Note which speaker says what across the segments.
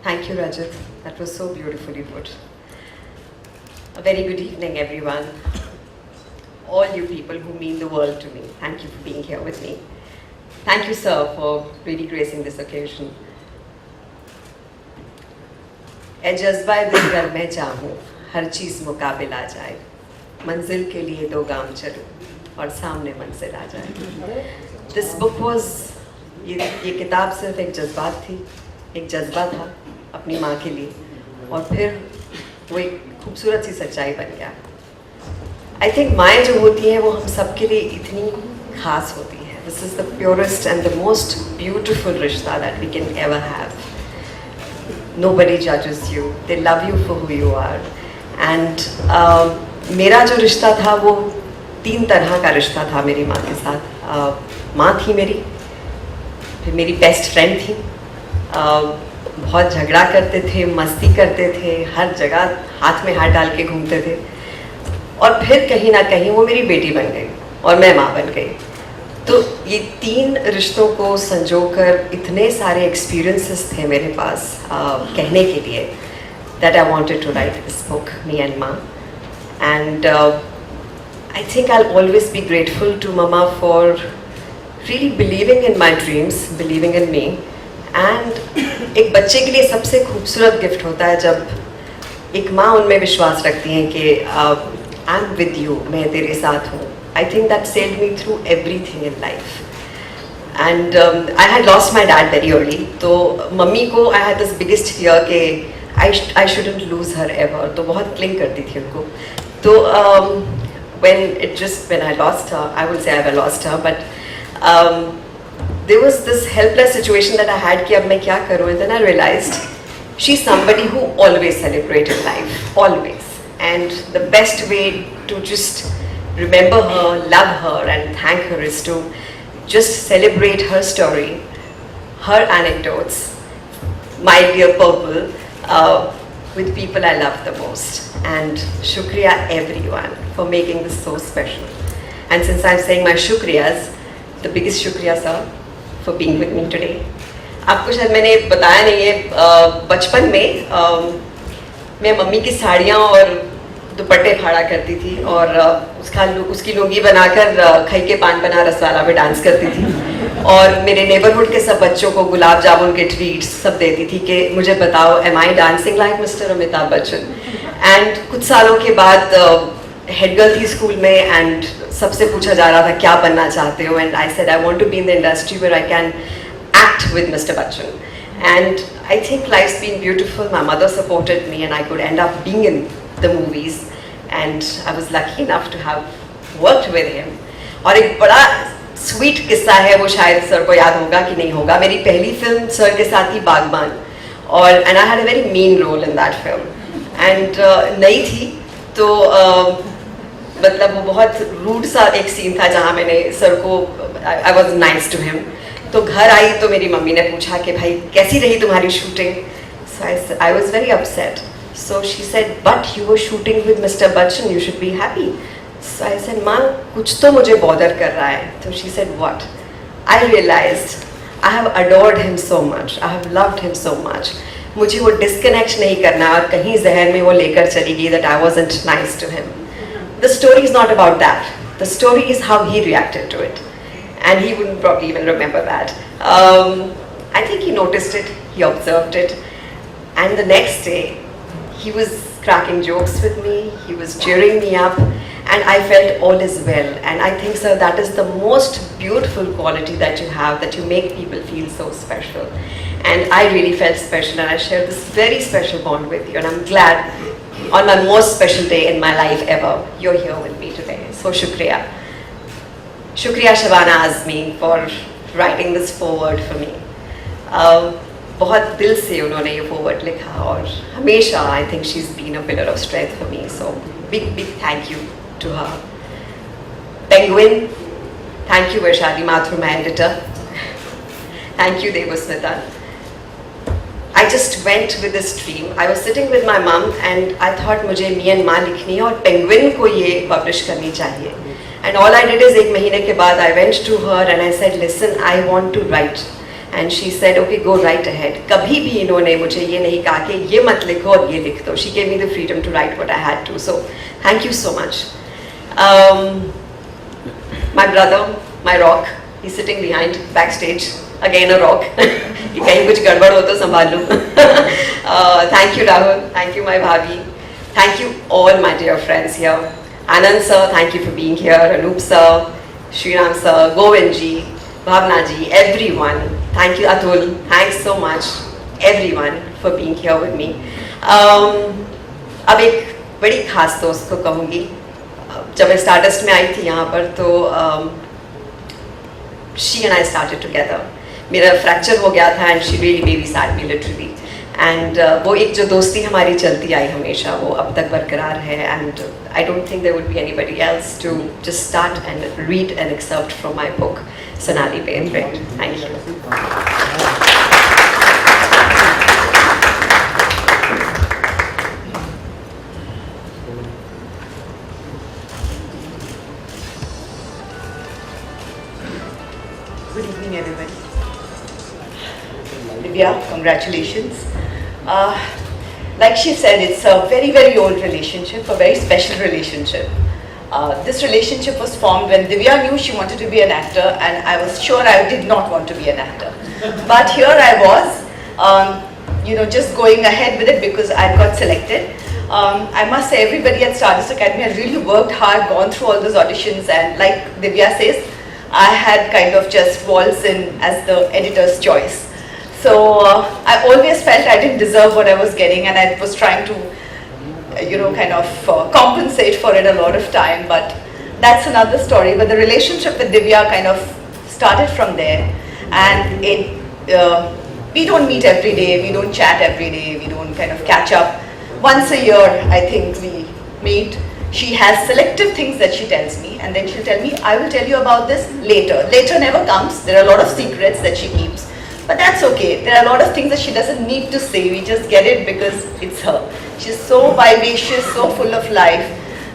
Speaker 1: Thank you, Rajat. That was so beautifully put. A very good evening, everyone. All you people who mean the world to me, thank you for being here with me. Thank you, sir, for really gracing this occasion. ए जज्बा दिल कर मैं चाहूँ हर चीज़ मुकाबिल आ जाए, मंजिल के लिए दो गाम चलूँ और सामने मंजिल आ जाए. This book was, ये किताब सिर्फ एक जज्बात थी, एक जज्बा था अपनी माँ के लिए, और फिर वो एक खूबसूरत सी सच्चाई बन गया. आई थिंक माएँ जो होती हैं वो हम सब के लिए इतनी खास होती हैं. This is the purest and the most beautiful रिश्ता that we can ever have. Nobody judges you. They love you for who you are. And मेरा जो रिश्ता था वो 3 तरह का रिश्ता था मेरी माँ के साथ. माँ थी मेरी, फिर मेरी बेस्ट फ्रेंड थी. बहुत झगड़ा करते थे, मस्ती करते थे, हर जगह हाथ में हाथ डाल के घूमते थे. और फिर कहीं ना कहीं वो मेरी बेटी बन गई और मैं माँ बन गई. तो ये 3 रिश्तों को संजोकर इतने सारे एक्सपीरियंसेस थे मेरे पास कहने के लिए, that I wanted to write this book, me and माँ. And I think I will always be grateful to mama for really believing in my dreams, believing in me. And एक बच्चे के लिए सबसे खूबसूरत गिफ्ट होता है जब एक माँ उनमें विश्वास रखती है कि आई एम विद यू, मैं तेरे साथ हूँ. I think that sailed me through everything in life. And I had lost my dad very early. तो मम्मी को I had this biggest fear कि I shouldn't lose her ever. तो बहुत cling करती थी उनको. तो when I lost her, I will say I lost her, but there was this helpless situation that I had कि अब मैं क्या करूँ. And then I realized she's somebody who always celebrated life, always. And the best way to just remember her, love her and thank her is to just celebrate her story, her anecdotes, my dear purple, with people I love the most. And shukriya everyone for making this so special. And since I'm saying my shukriyas, the biggest shukriya sir for being with me today. आपको शायद मैंने बताया नहीं है, बचपन में मैं mummy की साड़ियाँ और दुपट्टे फाड़ा करती थी और उसकी लुंगी बनाकर खई के पान बनारस वाला में डांस करती थी. और मेरे नेबरहुड के सब बच्चों को गुलाब जामुन के ट्रीट्स सब देती थी कि मुझे बताओ, am I dancing like mister Amitabh Bachchan. And कुछ सालों के बाद हेड गर्ल थी स्कूल में एंड सबसे पूछा जा रहा था क्या बनना चाहते हो. And I said I want to be in the industry where I can act with mister Bachchan. And I think life's been beautiful. My mother supported me and I could end up being in the movies and I was lucky enough to have worked with him. और एक बड़ा sweet किस्सा है, वो शायद sir को याद होगा कि नहीं होगा. मेरी पहली फिल्म सर के साथ ही बागबान, और and I had a very mean role in that film. And नई थी तो मतलब वो बहुत रूड सा एक सीन था जहाँ मैंने सर को, I was nice to him. तो घर आई तो मेरी मम्मी ने पूछा कि भाई कैसी रही तुम्हारी shooting. So I was very upset. So she said, but you were shooting with Mr. Bachchan, you should be happy. So I said, माँ कुछ तो मुझे bother कर रहा है. So she said, what? I realized I have adored him so much, I have loved him so much. मुझे वो disconnect नहीं करना और कहीं जहर में वो लेकर चली गई that I wasn't nice to him. The story is not about that. The story is how he reacted to it. And he wouldn't probably even remember that. I think he noticed it, he observed it. And the next day, he was cracking jokes with me, he was cheering me up, and I felt all is well. And I think, sir, that is the most beautiful quality that you have, that you make people feel so special. And I really felt special, and I share this very special bond with you. And I'm glad on my most special day in my life ever, you're here with me today. So shukriya. Shukriya Shabana Azmi for writing this foreword for me. बहुत दिल से उन्होंने ये forward लिखा और हमेशा I think she is been a pillar of strength for me. So big big thank you to her. Penguin, thank you Vaishali Mathur, my editor. Thank you Devasmita. I just went with this dream. I was sitting with my mum and I thought मुझे मी and माँ लिखनी है और penguin को ये publish करनी चाहिए. And all I did is 1 महीने के बाद I went to her and I said listen, I want to write and she said, okay, go right ahead. कभी भी इन्होंने मुझे ये नहीं कहा कि ये मत लिखो और ये लिख दो. She gave me the freedom to write what I had to. So thank you so much. My brother, my rock, he's sitting behind backstage. Again a rock. कि कहीं कुछ गड़बड़ हो तो संभाल लूँ. Thank you Rahul. Thank you my bhabi. Thank you all my dear friends here. Anand sir, thank you for being here. Anup sir, Shriram sir, Govind ji, Bhavna ji, everyone. Thank you Atul. Thanks so much everyone for being here with me. अब एक बड़ी खास दोस्त को कहूँगी. जब मैं stardust में आई थी यहाँ पर तो she and I started together. मेरा फ्रैक्चर हो गया था and she really babysat me literally. And वो एक जो दोस्ती हमारी चलती आई हमेशा वो अब तक बरकरार है. And I don't think there would be anybody else to just start and read an excerpt from my book, Sonali Pain Red. Thank you.
Speaker 2: Good evening, everybody. Divya, congratulations. Like she said, it's a very, very old relationship, a very special relationship. This relationship was formed when Divya knew she wanted to be an actor, and I was sure I did not want to be an actor. But here I was, just going ahead with it because I got selected. I must say, everybody at Stardust Academy had really worked hard, gone through all those auditions, and like Divya says, I had kind of just waltzed in as the editor's choice. So I always felt I didn't deserve what I was getting, and I was trying to, kind of compensate for it a lot of time. But that's another story. But the relationship with Divya kind of started from there, and we don't meet every day, we don't chat every day, we don't kind of catch up. Once a year, I think we meet. She has selective things that she tells me, and then she'll tell me, I will tell you about this later. Later never comes. There are a lot of secrets that she keeps. But that's okay. There are a lot of things that she doesn't need to say. We just get it because it's her. She's so vivacious, so full of life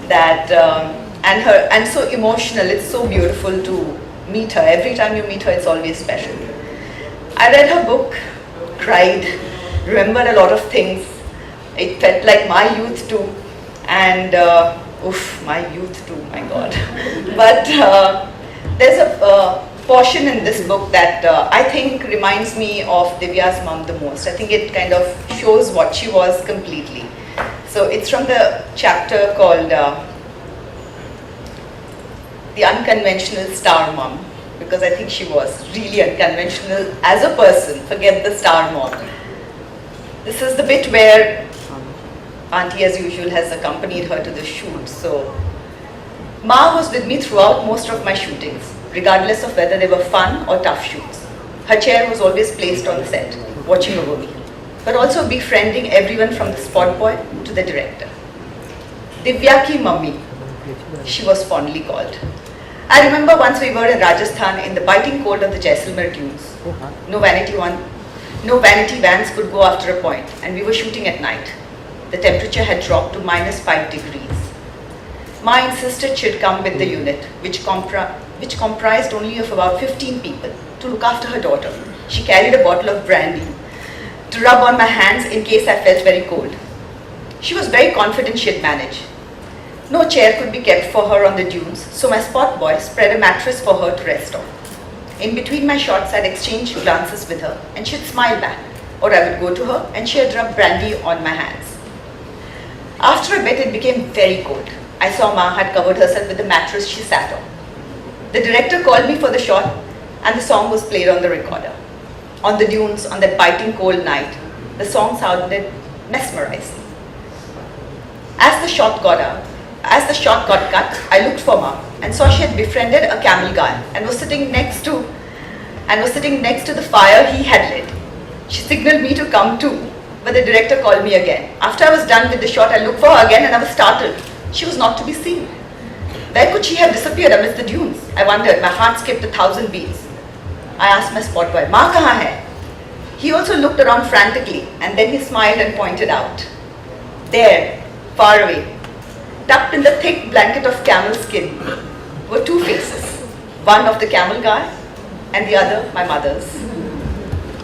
Speaker 2: that, and so emotional. It's so beautiful to meet her. Every time you meet her, it's always special. I read her book, cried, remembered a lot of things. It felt like my youth too. And, my youth too, my God. But there's a portion in this book that I think reminds me of Divya's mom the most. I think it kind of shows what she was completely. So it's from the chapter called The Unconventional Star Mom, because I think she was really unconventional as a person, forget the star mom. This is the bit where Auntie, as usual, has accompanied her to the shoot. So, Ma was with me throughout most of my shootings, regardless of whether they were fun or tough shoots. Her chair was always placed on the set, watching over me, but also befriending everyone from the spot boy to the director. Divya ki mummy, she was fondly called. I remember once we were in Rajasthan in the biting cold of the Jaisalmer dunes. No vanity vans could go after a point, and we were shooting at night. The temperature had dropped to -5 degrees. Ma insisted she'd come with the unit, which comprised only of about 15 people, to look after her daughter. She carried a bottle of brandy to rub on my hands in case I felt very cold. She was very confident she'd manage. No chair could be kept for her on the dunes, so my spot boy spread a mattress for her to rest on. In between my shots, I'd exchange glances with her, and she'd smile back, or I would go to her and she'd rub brandy on my hands. After a bit, it became very cold. I saw Ma had covered herself with the mattress she sat on. The director called me for the shot, and the song was played on the recorder. On the dunes, on that biting cold night, the song sounded mesmerizing. As the shot got cut, I looked for Ma and saw she had befriended a camel guy and was sitting next to the fire he had lit. She signaled me to come too, but the director called me again. After I was done with the shot, I looked for her again and I was startled. She was not to be seen. Where could she have disappeared amidst the dunes? I wondered. My heart skipped 1,000 beats. I asked my spot boy, "Ma kahan hai?" He also looked around frantically, and then he smiled and pointed out. There, far away, tucked in the thick blanket of camel skin, were two faces. One of the camel guy, and the other my mother's.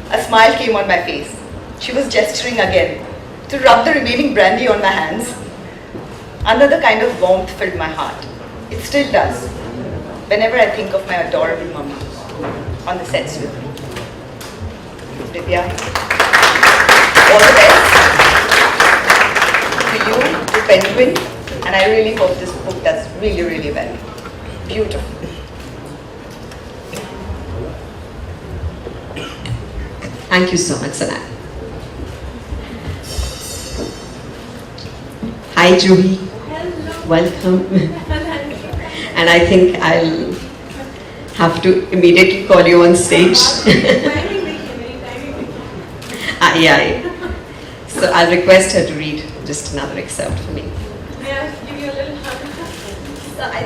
Speaker 2: A smile came on my face. She was gesturing again to rub the remaining brandy on my hands. Another kind of warmth filled my heart. It still does, whenever I think of my adorable mama on the sets with me. Divya, all the best to you, to Penguin, and I really hope this book does really, really well. Beautiful.
Speaker 1: Thank you so much, Sana. Hi, Juhi. Welcome. And I think I'll have to immediately call you on stage. Yeah. So I'll request her to read just another excerpt for me.
Speaker 3: May I give you a little hug?
Speaker 2: So I